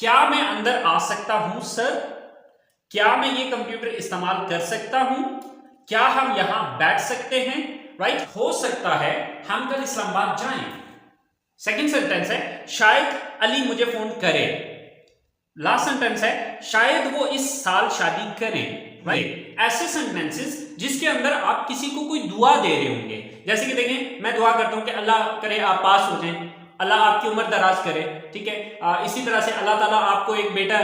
क्या मैं अंदर आ सकता हूं सर? क्या मैं ये कंप्यूटर इस्तेमाल कर सकता हूं? क्या हम यहां बैठ सकते हैं? राइट, हो सकता है हम कल इस्लामाबाद जाएं। सेकंड सेंटेंस है शायद अली मुझे फोन करे। लास्ट सेंटेंस है शायद वो इस साल शादी करें। राइट, ऐसे सेंटेंसेस जिसके अंदर आप किसी को कोई दुआ दे रहे होंगे। जैसे कि देखें, मैं दुआ करता हूं कि अल्लाह करे आप पास हो जाएं, अल्लाह आपकी उम्र दराज करे, ठीक है। इसी तरह से अल्लाह ताला आपको एक बेटा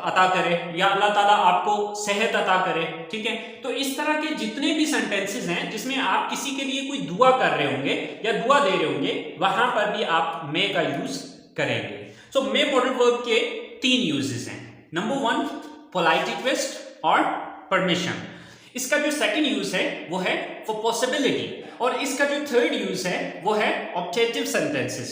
अता करे, या अल्लाह ताला आपको सेहत अता करे, ठीक है। तो इस तरह के जितने भी सेंटेंसेस हैं जिसमें आप किसी के लिए कोई दुआ कर रहे होंगे या दुआ दे रहे होंगे, वहां पर भी आप मे का यूज करेंगे। सो मे मॉडल वर्ब के तीन यूजेस हैं। नंबर वन, पोलाइट रिक्वेस्ट और परमिशन। इसका जो सेकंड यूज है वो है फॉर पॉसिबिलिटी, और इसका जो थर्ड यूज है वो है objective sentences.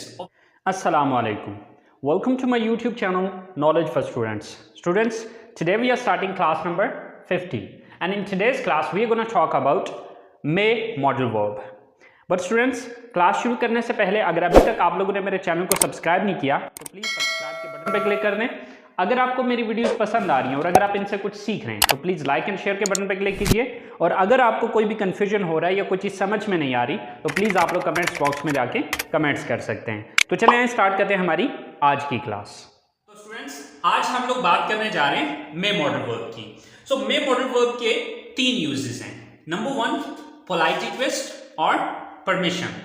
Assalamu alaikum. Welcome to my YouTube channel Knowledge for Students. Students, today we are starting class number 50, and in today's class we are going to talk about may modal verb. But students, class शुरू करने से पहले अगर अभी तक आप लोगों ने मेरे चैनल को सब्सक्राइब नहीं किया तो प्लीज़ सब्सक्राइब के बटन पर क्लिक कर दें। अगर आपको मेरी वीडियोस पसंद आ रही हैं और अगर आप इनसे कुछ सीख रहे हैं तो प्लीज़ लाइक एंड शेयर के बटन पर क्लिक कीजिए। और अगर आपको कोई भी कन्फ्यूजन हो रहा है या कोई चीज़ समझ में नहीं आ रही तो प्लीज़ आप लोग कमेंट्स बॉक्स में जाके कमेंट्स कर सकते हैं। तो चलिए स्टार्ट करते हैं हमारी आज की क्लास। तो स्टूडेंट्स, आज हम लोग बात करने जा रहे हैं मे मॉडल वर्ब की। सो मे मॉडल वर्ब के तीन यूजेस हैं। नंबर वन, पोलाइट रिक्वेस्ट और permission.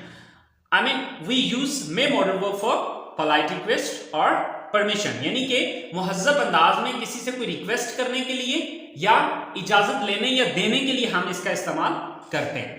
I mean we use may modal verb for polite request और परमिशन, यानी कि मुहज्जब अंदाज में किसी से कोई रिक्वेस्ट करने के लिए या इजाजत लेने या देने के लिए हम इसका इस्तेमाल करते हैं।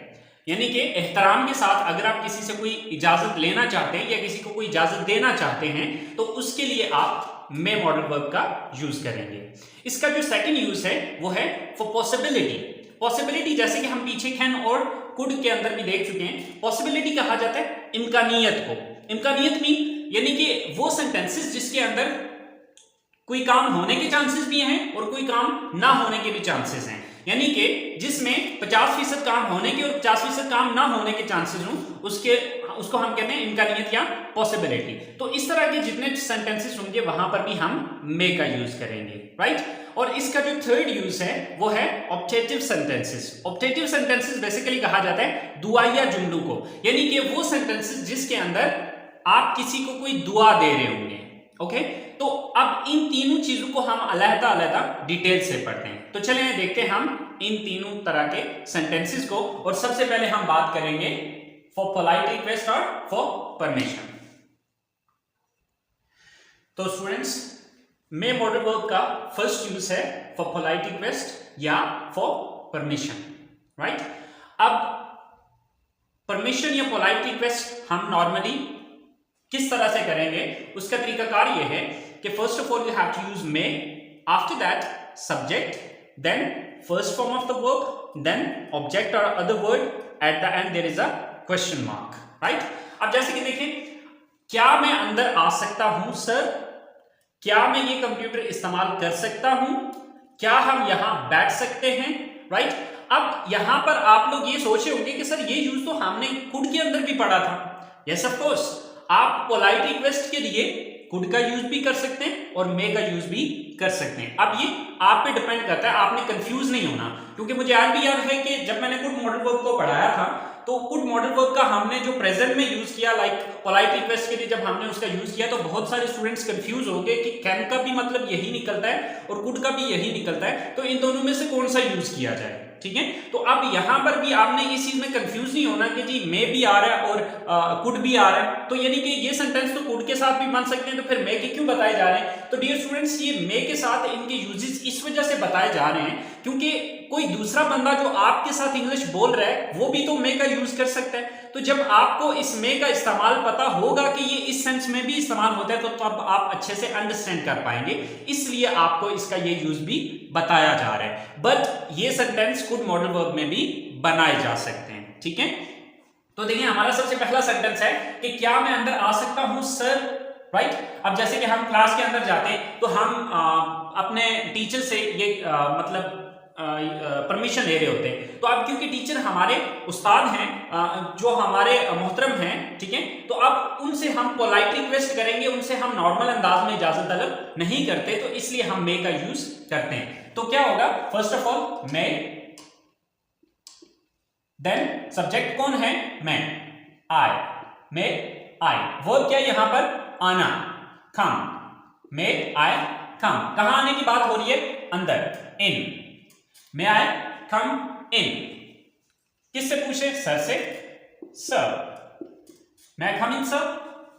यानी कि एहतराम के साथ अगर आप किसी से कोई इजाजत लेना चाहते हैं या किसी को कोई इजाजत देना चाहते हैं तो उसके लिए आप मे मॉडल वर्ब का यूज करेंगे। इसका जो सेकंड यूज है वो है फॉर पॉसिबिलिटी। पॉसिबिलिटी जैसे कि हम पीछे कैन और कुड के अंदर भी देख चुके हैं, पॉसिबिलिटी कहा जाता है इम्कानियत को। इम्कानियत में यानी कि वो सेंटेंसेस जिसके अंदर कोई काम होने के चांसेस भी हैं और कोई काम ना होने के भी चांसेस हैं, यानी कि जिसमें 50% काम होने के और 50% काम ना होने के चांसेस हों, उसको हम कहते हैं इम्कानियत या पॉसिबिलिटी। तो इस तरह के जितने सेंटेंसेस होंगे वहां पर भी हम मे का यूज करेंगे, राइट। और इसका जो थर्ड यूज है वो है objective sentences. Objective sentences basically कहा जाता है दुआया जुमलों को, यानी कि वो सेंटेंसेस जिसके अंदर आप किसी को कोई दुआ दे रहे होंगे। ओके, तो अब इन तीनों चीजों को हम अलग-अलग डिटेल से पढ़ते हैं। तो चलिए देखते हैं हम इन तीनों तरह के सेंटेंसेस को। और सबसे पहले हम बात करेंगे फॉर पोलाइट रिक्वेस्ट और फॉर परमिशन। तो स्टूडेंट्स, मे मॉडल वर्ब का फर्स्ट यूज है फॉर पोलाइट रिक्वेस्ट या फॉर परमिशन, राइट। अब परमिशन या पोलाइट रिक्वेस्ट हम नॉर्मली किस तरह से करेंगे उसका तरीकाकार ये है कि first of all you have to use may, after that subject, then first form of the verb, then object और other word, at the end there is a question mark, right. अब जैसे कि देखें, क्या मैं अंदर आ सकता हूं सर? क्या मैं ये कंप्यूटर इस्तेमाल कर सकता हूं? क्या हम यहां बैठ सकते हैं? राइट। अब यहां पर आप लोग ये सोचे होंगे कि सर ये यूज तो हमने कुड के अंदर भी पढ़ा था। यस ऑफ कोर्स, आप पोलाइट रिक्वेस्ट के लिए कुड का यूज भी कर सकते हैं और मे का यूज भी कर सकते हैं। अब ये आप पे डिपेंड करता है, आपने कंफ्यूज नहीं होना, क्योंकि मुझे आज भी याद है कि जब मैंने कुड मॉडल वर्ब को पढ़ाया था तो कुड मॉडल वर्ब का हमने जो प्रेजेंट में यूज किया, लाइक पोलाइट रिक्वेस्ट के लिए जब हमने उसका यूज किया तो बहुत सारे स्टूडेंट्स कंफ्यूज हो गए कि कैन का भी मतलब यही निकलता है और कुड का भी यही निकलता है, तो इन दोनों में से कौन सा यूज किया जाए, ठीक है। तो अब यहां पर भी आपने इस चीज में कंफ्यूज नहीं होना कि जी मे भी आ रहा है और कुड भी आ रहा है, तो यानी कि ये सेंटेंस तो कुड के साथ भी बन सकते हैं, तो फिर मे के क्यों बताए जा रहे हैं? तो डियर स्टूडेंट्स, ये मे के साथ इनके यूजेस इस वजह से बताए जा रहे हैं क्योंकि कोई दूसरा बंदा जो आपके साथ इंग्लिश बोल रहा है वो भी तो मे का यूज कर सकता है। तो जब आपको इस मे का इस्तेमाल पता होगा कि ये इस सेंस में भी इस्तेमाल होता है तो अब आप अच्छे से अंडरस्टैंड कर पाएंगे, इसलिए आपको इसका ये यूज भी बताया जा रहा है। बट ये सेंटेंस कुड मॉडल वर्ब में भी बनाए जा सकते हैं, ठीक है। तो देखिए, हमारा सबसे पहला सेंटेंस है कि क्या मैं अंदर आ सकता हूं सर, राइट। अब जैसे कि हम क्लास के अंदर जाते हैं तो हम अपने टीचर से ये मतलब परमिशन ले रहे होते हैं। तो अब क्योंकि टीचर हमारे उस्ताद हैं, जो हमारे मोहतरम हैं, ठीक है, तो अब उनसे हम पोलाइट रिक्वेस्ट करेंगे, उनसे हम नॉर्मल अंदाज में इजाजत तलब नहीं करते, तो इसलिए हम मे का यूज करते हैं। तो क्या होगा, first of all may, then subject कौन है, मैं, आई, मे आई, वर्ब क्या यहां पर, आना, कम, मे आई कम, कहां आने की बात हो रही है, अंदर, इन, मे आई कम इन, किससे पूछे, सर से, सर, मे आई कम इन सर,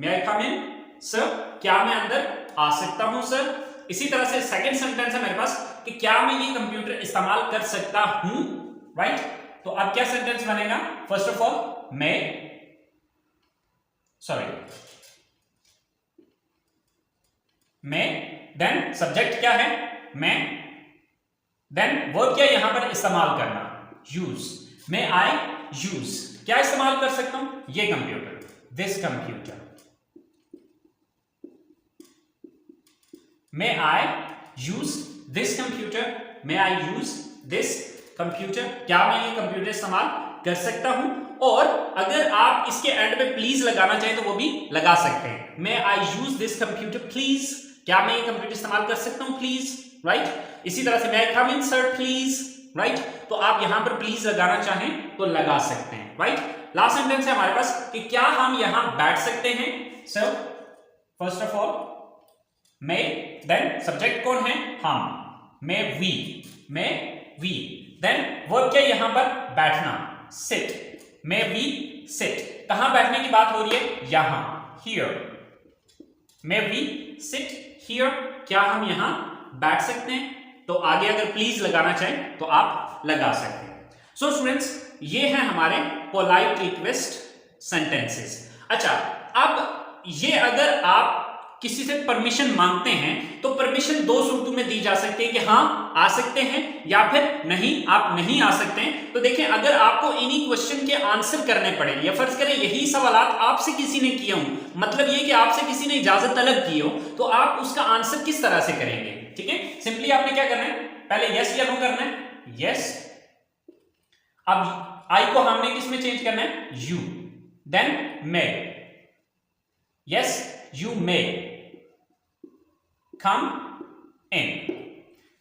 मे आई कम इन सर, क्या मैं अंदर आ सकता हूं सर। इसी तरह से सेकंड सेंटेंस है मेरे पास कि क्या मैं ये कंप्यूटर इस्तेमाल कर सकता हूं, राइट। तो अब क्या सेंटेंस बनेगा, फर्स्ट ऑफ ऑल मैं, सॉरी मैं, देन सब्जेक्ट क्या है, मैं, देन वर्ब क्या यहां पर इस्तेमाल करना, यूज, मे आई यूज, क्या इस्तेमाल कर सकता हूं, ये computer, this computer, may I use this computer, may I use this computer, क्या मैं ये कंप्यूटर इस्तेमाल कर सकता हूं। और अगर आप इसके एंड में प्लीज लगाना चाहें तो वो भी लगा सकते हैं, मे I use this computer please, क्या मैं ये कंप्यूटर इस्तेमाल कर सकता हूं प्लीज, राइट। इसी तरह से मे आई कम इन सर प्लीज, राइट। तो आप यहां पर प्लीज लगाना चाहें तो लगा सकते हैं, राइट। लास्ट सेंटेंस है हमारे पास कि क्या हम यहां बैठ सकते हैं, sir, first of all may, then subject कौन है, हम, may we, may we, then verb क्या यहां पर बैठना, सिट, मे वी सिट, कहां बैठने की बात हो रही है, यहां, here, may we sit here, क्या हम यहां बैठ सकते हैं। तो आगे अगर प्लीज लगाना चाहें तो आप लगा सकते हैं। सो स्टूडेंट्स, ये है हमारे पोलाइट रिक्वेस्ट सेंटेंसेस। अच्छा, अब ये अगर आप किसी से परमिशन मांगते हैं तो परमिशन दो सूरतों में दी जा सकती है कि हाँ आ सकते हैं या फिर नहीं, आप नहीं आ सकते हैं। तो देखें, अगर आपको इन्हीं क्वेश्चन के आंसर करने पड़े, या फर्ज करें यही सवालात आपसे किसी ने किए हों, मतलब ये कि आपसे किसी ने इजाजत तलब की हो, तो आप उसका आंसर किस तरह से करेंगे, ठीक है। सिंपली आपने क्या करना है, पहले यस या नो करना है, यस, अब आई को हमने किस में चेंज करना है, you, then may, yes you may come in,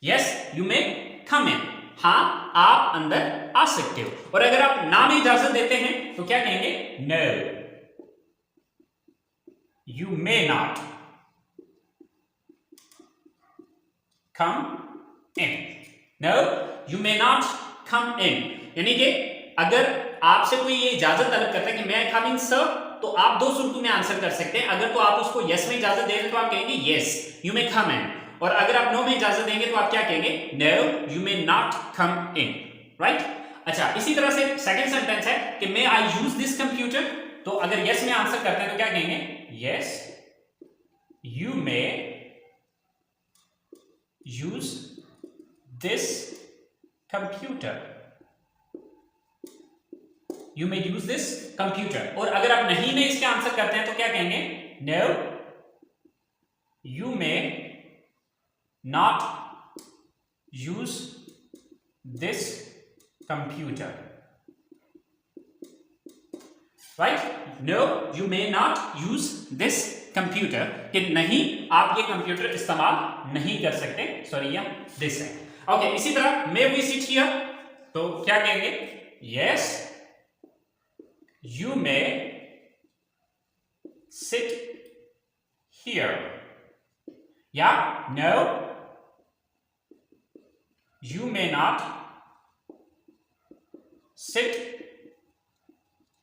yes you may come in, हाँ आप अंदर आ सकते हो। और अगर आप ना में इजाजत देते हैं तो क्या कहेंगे, no you may not come in, no you may not come in, यानी कि अगर आपसे कोई ये इजाजत तलब करता है कि मैं कम इन सर, तो आप दो सूरतों में आंसर कर सकते हैं। अगर तो आप उसको यस में इजाजत दे रहे हैं तो आप कहेंगे यस यू मे कम इन, और अगर आप नो में इजाजत देंगे तो आप क्या कहेंगे, no you may not come in, right. अच्छा, इसी तरह से सेकंड सेंटेंस है कि may I use this computer, तो अगर यस में आंसर करते हैं तो क्या कहेंगे, yes you may use this computer, you may use this computer. और अगर आप नहीं में इसके आंसर करते हैं तो क्या कहेंगे, no you may not use this computer, right, no you may not use this computer, कि नहीं आप ये कंप्यूटर इस्तेमाल नहीं कर सकते, सॉरी या दिस है, ओके। इसी तरह मे वी सिट हियर, तो क्या कहेंगे, yes you may sit here, या no you may not sit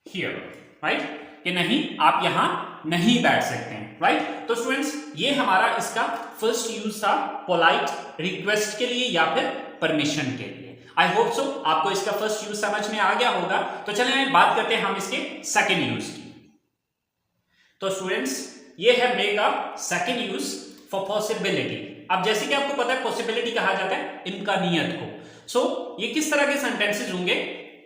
here, right, कि नहीं आप यहां नहीं बैठ सकते हैं, राइट। तो स्टूडेंट्स, ये हमारा इसका फर्स्ट यूज था पोलाइट रिक्वेस्ट के लिए या फिर परमिशन के लिए। आई होप सो आपको इसका फर्स्ट यूज समझ में आ गया होगा। तो चलिए बात करते हैं हम इसके सेकंड यूज की। तो स्टूडेंट्स, ये है मे का सेकंड यूज फॉर पॉसिबिलिटी। अब जैसे कि आपको पता है पॉसिबिलिटी कहा जाता है इम्कानियत को। सो ये किस तरह के सेंटेंसेस होंगे,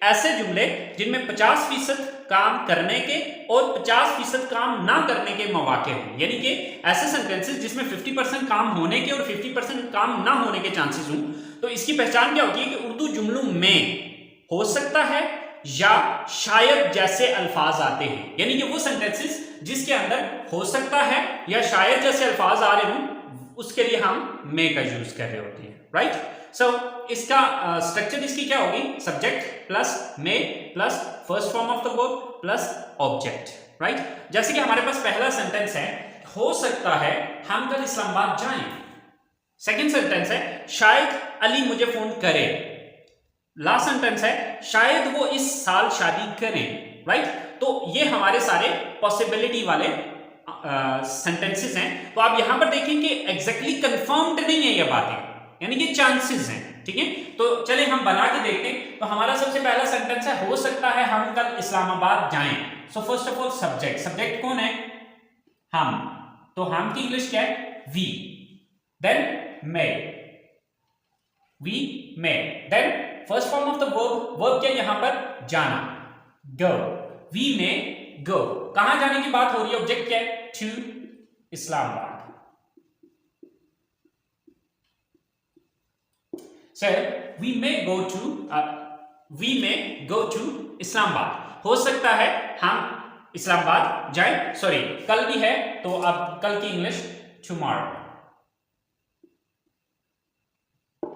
ऐसे जुमले जिनमें 50% काम करने के और 50% काम ना करने के मौके हों, यानी कि ऐसे सेंटेंसेस जिसमें 50% काम होने के और 50% काम ना होने के चांसेस हों, तो इसकी पहचान क्या होती है कि उर्दू जुमलों में हो सकता है या शायद जैसे अल्फाज आते हैं, यानी कि वो सेंटेंसेस जिसके अंदर हो सकता है या शायद जैसे अल्फाज आ रहे हों, उसके लिए हम मे का यूज कर रहे होते हैं, राइट। सो इसका स्ट्रक्चर इसकी क्या होगी, subject plus may plus first form of the verb plus object, right. जैसे कि हमारे पास पहला सेंटेंस है, हो सकता है हम कल इस्लामाबाद जाएं। सेकंड सेंटेंस है, शायद अली मुझे फोन करे। लास्ट सेंटेंस है, शायद वो इस साल शादी करें, राइट। तो ये हमारे सारे पॉसिबिलिटी वाले सेंटेंसेस हैं। तो आप यहां पर देखें कि एग्जैक्टली कंफर्म्ड नहीं है ये बातें, यानी कि चांसेस हैं, ठीक है। तो चले हम बना के देखते हैं। तो हमारा सबसे पहला सेंटेंस है, हो सकता है हम कल इस्लामाबाद जाएं। So first of all subject, subject कौन है, हम, तो हम की इंग्लिश क्या है, we. Then may, we may. Then first form of the verb, verb क्या यहां पर, जाना, गो। वी मे गो, कहां जाने की बात हो रही है, ऑब्जेक्ट क्या है, to Islamabad. So we may go to Islamabad. हो सकता है हम इस्लामाबाद जाएं, सॉरी कल भी है तो अब कल की English tomorrow।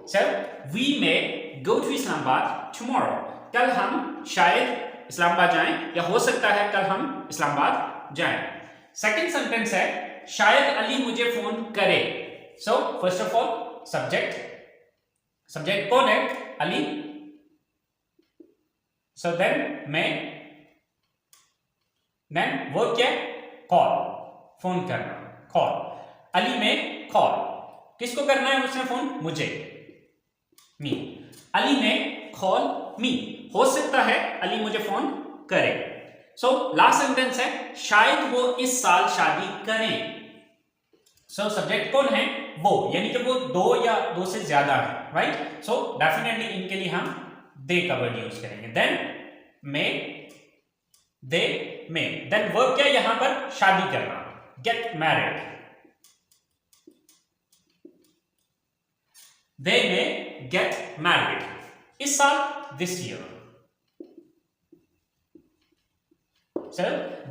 So we may go to Islamabad tomorrow। कल हम शायद इस्लामाबाद जाएं या हो सकता है कल हम इस्लामाबाद जाएं। सेकंड सेंटेंस है, शायद अली मुझे फोन करे। सो first of all subject, subject कौन है, अली। सो देन मैं, देन वर्ब क्या है, कॉल, फोन करना, कॉल। अली में कॉल, किसको करना है उसने फोन, मुझे, मी। अली में कॉल मी, हो सकता है अली मुझे फोन करे। सो लास्ट सेंटेंस है, शायद वो इस साल शादी करें। सो सब्जेक्ट कौन है, वो, यानी कि वो दो या दो से ज्यादा है, राइट। सो डेफिनेटली इनके लिए हम दे का वर्ड यूज करेंगे। देन मे, दे मे। देन वर्ब क्या यहां पर, शादी करना, गेट मैरिड। दे मे गेट मैरिड इस साल, this year. So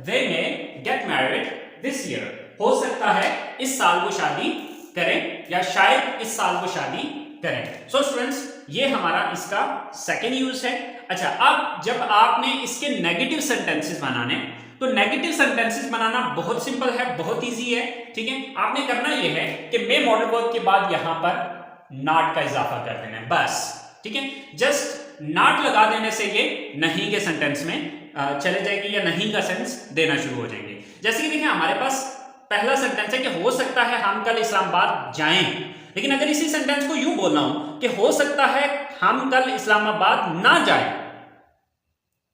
they may gate married this year, हो सकता है इस साल वो शादी करें या शायद इस साल वो शादी करें। सो स्टूडेंट्स, ये हमारा इसका सेकेंड यूज है। अच्छा, अब जब आपने इसके नेगेटिव सेंटेंसेस बनाने, तो नेगेटिव सेंटेंसेस बनाना बहुत सिंपल है, बहुत इजी है, ठीक है। आपने करना ये है कि मे मॉडल वर्ब के बाद यहां पर नॉट का इजाफा कर देना है, बस, ठीक है। जस्ट नॉट लगा देने से ये नहीं के सेंटेंस में चले जाएगी या नहीं का सेंस देना शुरू हो जाएंगे। जैसे कि देखिए हमारे पास पहला सेंटेंस है कि हो सकता है हम कल इस्लामाबाद जाएं, लेकिन अगर इसी सेंटेंस को यूं बोलना हो कि हो सकता है हम कल इस्लामाबाद ना जाएं,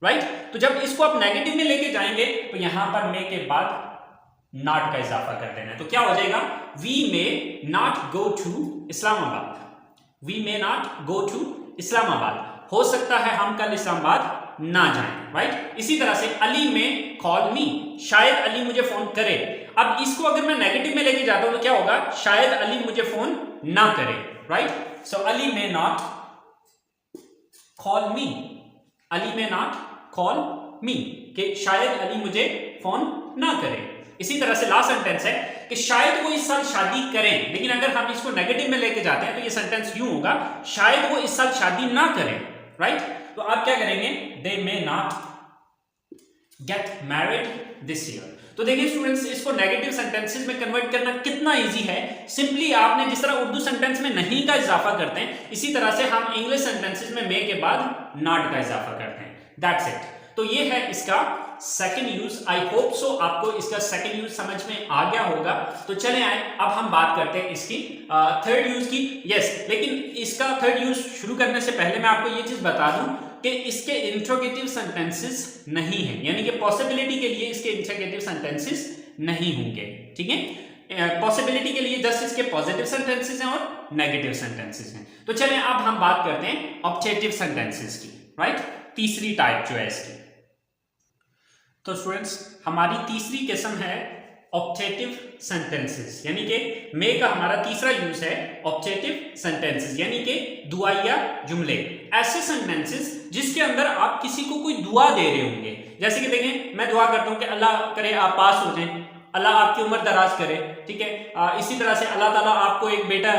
राइट। तो जब इसको आप नेगेटिव में लेके जाएंगे तो यहां पर मे के बाद नॉट का इजाफा कर देना है, तो क्या हो जाएगा, we may not go to Islamabad. We may not go to Islamabad, हो सकता है हम कल इस्लामाबाद ना जाएं, राइट। इसी तरह से अली में कॉल मी, शायद अली मुझे फोन करे। अब इसको अगर मैं नेगेटिव में लेके जाता हूं तो क्या होगा, शायद अली मुझे फोन ना करे, राइट। सो अली में नॉट कॉल मी, अली में नॉट कॉल मी, कि शायद अली मुझे फोन ना करे। इसी तरह से लास्ट सेंटेंस है कि शायद वो इस साल शादी करें, लेकिन अगर हम इसको नेगेटिव में लेके जाते हैं तो ये सेंटेंस यूं होगा, शायद वो इस साल शादी ना करें, राइट। तो आप क्या करेंगे, they may not get married this year. तो देखिए स्टूडेंट्स, इसको नेगेटिव सेंटेंसेस में कन्वर्ट करना कितना इजी है। सिंपली आपने जिस तरह उर्दू सेंटेंस में नहीं का इजाफा करते हैं, इसी तरह से हम इंग्लिश सेंटेंसेस में मे के बाद नॉट का इजाफा करते हैं, दैट्स इट। तो ये है इसका second use. I hope so आपको इसका सेकंड यूज समझ में आ गया होगा। तो चले आए, अब हम बात करते हैं इसकी थर्ड यूज की। यस, लेकिन इसका थर्ड यूज शुरू करने से पहले मैं आपको ये चीज बता दूं कि इसके इंट्रोगेटिव सेंटेंसेस नहीं है, यानी कि पॉसिबिलिटी के लिए इसके इंट्रोगेटिव सेंटेंसेस नहीं होंगे, ठीक है। पॉसिबिलिटी के लिए जस्ट इसके पॉजिटिव सेंटेंसेस हैं और नेगेटिव सेंटेंसेस हैं। तो चलें अब हम बात करते हैं ऑब्जेक्टिव सेंटेंसेस की, राइट। तीसरी टाइप जो है इसकी। तो स्टूडेंट्स हमारी तीसरी किस्म है ऑब्जेक्टिव सेंटेंसेस, यानी कि मे का हमारा तीसरा यूज है ऑब्जेक्टिव सेंटेंसेस, यानी कि दुआया जुमले। ऐसे सेंटेंसेस जिसके अंदर आप किसी को कोई दुआ दे रहे होंगे, जैसे कि देखें मैं दुआ करता हूं कि अल्लाह करे आप पास हो जाएं, अल्लाह आपकी उम्र दराज करे, ठीक है। इसी तरह से अल्लाह ताला आपको एक बेटा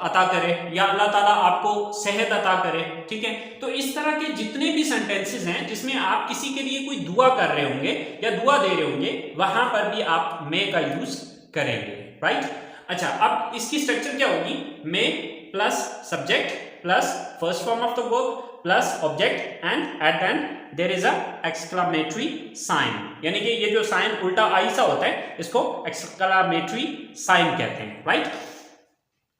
अता करे, या अल्लाह ताला आपको सेहत अता करे, ठीक है। तो इस तरह के जितने भी सेंटेंसेस हैं जिसमें आप किसी के लिए कोई दुआ कर रहे होंगे या दुआ दे रहे होंगे, वहां पर भी आप मे का यूज करेंगे, राइट। अच्छा, अब इसकी स्ट्रक्चर क्या होगी? May plus subject plus first form of the verb plus object and at end there is a exclamatory sign, यानी कि ये जो साइन उल्टा आई सा होता है इसको एक्सक्लेमेटरी साइन कहते हैं, राइट।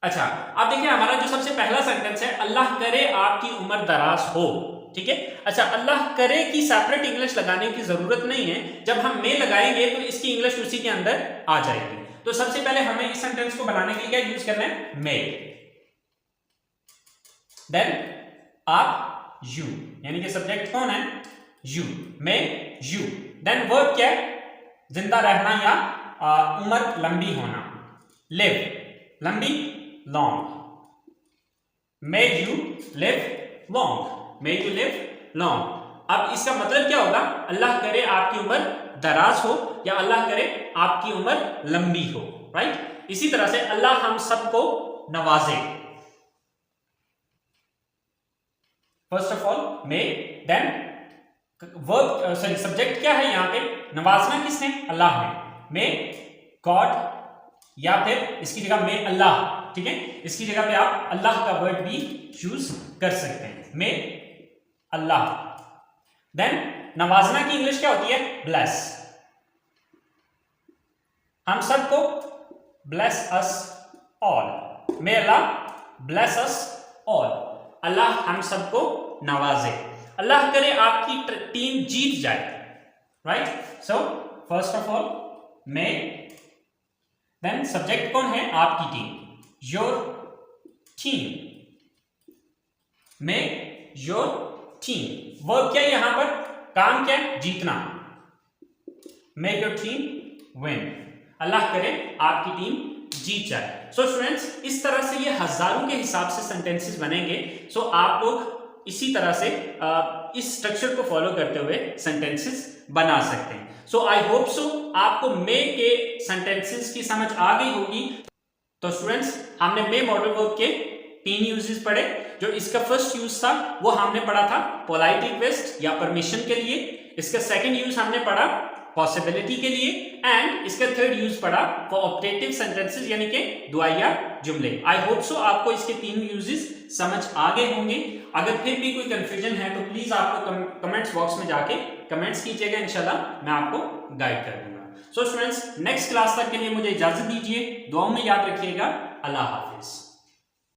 अच्छा, अब देखिए हमारा जो सबसे पहला सेंटेंस है, अल्लाह करे आपकी उम्र दराज हो, ठीक है। अच्छा, अल्लाह करे की सेपरेट इंग्लिश लगाने की जरूरत नहीं है, जब हम मे लगाएंगे तो इसकी इंग्लिश उसी के अंदर आ जाएगी। तो सबसे पहले हमें इस सेंटेंस को बनाने के लिए क्या यूज करना है? मे, देन आप यू, यानी कि सब्जेक्ट कौन है? You, may you. Then verb क्या है? जिंदा रहना या उम्र लंबी होना, लिव, लंबी, long. May you live long, may you live long. अब इसका मतलब क्या होगा? अल्लाह करे आपकी उम्र दराज हो या अल्लाह करे आपकी उम्र लंबी हो, राइट। इसी तरह से अल्लाह हम सबको नवाजे, first of all may, then verb sorry subject क्या है यहां पे? नवाजना किसने? अल्लाह ने। मे गॉड, या फिर इसकी जगह मे अल्लाह, ठीक है। इसकी जगह पे आप अल्लाह का वर्ड भी यूज कर सकते हैं, मे अल्लाह। देन नवाजना की इंग्लिश क्या होती है? ब्लेस। हम सबको bless us all, may Allah bless us all, Allah हम सबको नवाजे। अल्लाह करे आपकी टीम जीत जाए, right. So first of all may, then subject कौन है? आपकी team, your team, may your team. Verb क्या है यहां पर? काम क्या है? जीतना, make your team win, Allah करे आपकी टीम जीत जाए। सो स्टूडेंट्स, इस तरह से ये हजारों के हिसाब से सेंटेंसेस बनेंगे। सो आप लोग इसी तरह से इस स्ट्रक्चर को फॉलो करते हुए सेंटेंसेस बना सकते हैं। सो आई होप सो आपको मे के सेंटेंसेस की समझ आ गई होगी। तो स्टूडेंट्स, हमने मे मॉडल वर्ब के 3 यूजेस पढ़े। जो इसका फर्स्ट यूज था वो हमने पढ़ा था पोलाइट रिक्वेस्ट या परमिशन के लिए, इसका सेकंड यूज हमने पढ़ा पॉसिबिलिटी के लिए, एंड इसका थर्ड यूज पढ़ा फॉर ऑब्जेक्टिव सेंटेंसेस यानी कि दुआया जुमले। आई होप सो आपको इसके 3 यूजेस समझ आ गए होंगे। अगर फिर भी कोई कंफ्यूजन है तो प्लीज आपको कमेंट्स बॉक्स में जाके कमेंट्स कीजिएगा, इंशाल्लाह मैं आपको गाइड कर दूंगा। सो स्टूडेंट्स, नेक्स्ट क्लास तक के लिए मुझे इजाजत दीजिए, दुआओं में याद रखिएगा। अल्लाह हाफिज।